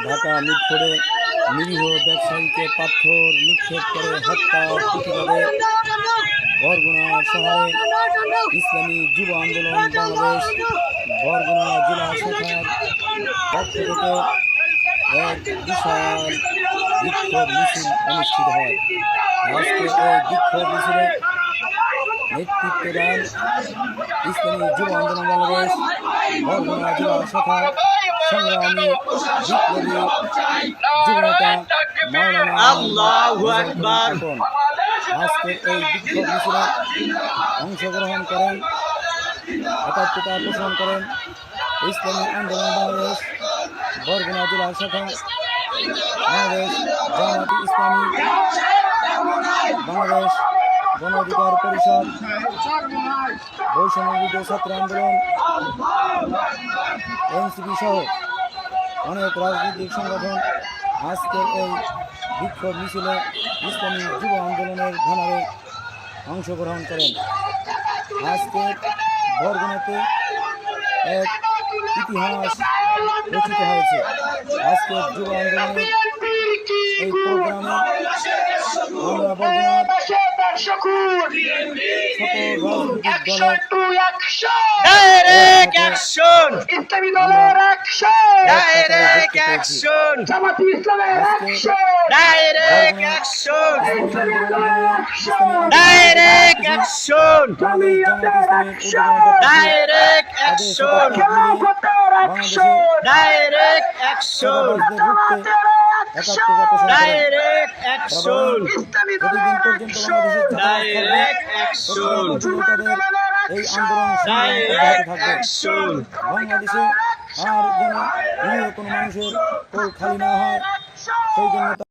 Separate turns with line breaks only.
ঢাকা মিরপুরে নিরীহ ব্যবসায়ীকে পাথর নিক্ষেপ করে হত্যা প্রতিবাদে বরগুনা শহরে ইসলামী যুব আন্দোলন বাংলাদেশ বরগুনা জেলা শাখার পক্ষ থেকে এক বিশাল বিক্ষোভ মিছিল অনুষ্ঠিত হয়। আজকে এই বিক্ষোভ মিছিলে নেতৃত্ব দেন ইসলামী যুব আন্দোলন বাংলাদেশ বরগুনা জেলা শাখার সংগ্রামী বিপ্লবী যুবনেতা মাওলানা আজকে এই বিক্ষোভ মিছিলে অংশগ্রহণ করেন, একাত্মতা পোষণ করেন ইসলামী আন্দোলন বাংলাদেশ বরগুনা জেলা শাখা বাংলাদেশ জামায়াতে ইসলামী, বাংলাদেশ গণ অধিকার পরিষদ, বৈষম্যবিরোধী ছাত্র আন্দোলন, এনসিপি সহ অনেক রাজনৈতিক সংগঠন আজকের এই বিক্ষোভ মিছিলে ইসলামী যুব আন্দোলনের ব্যানারে অংশগ্রহণ করেন। আজকে বরগুনাতে এক ইতিহাস রচিত হয়েছে। আজকে যুব আন্দোলনের এই প্রোগ্রামে আমরা বরগুনার সকল রাজনৈতিক বাংলাদেশে আর যেন কোনো মানুষের কোল খালি না হয় সেই জন্য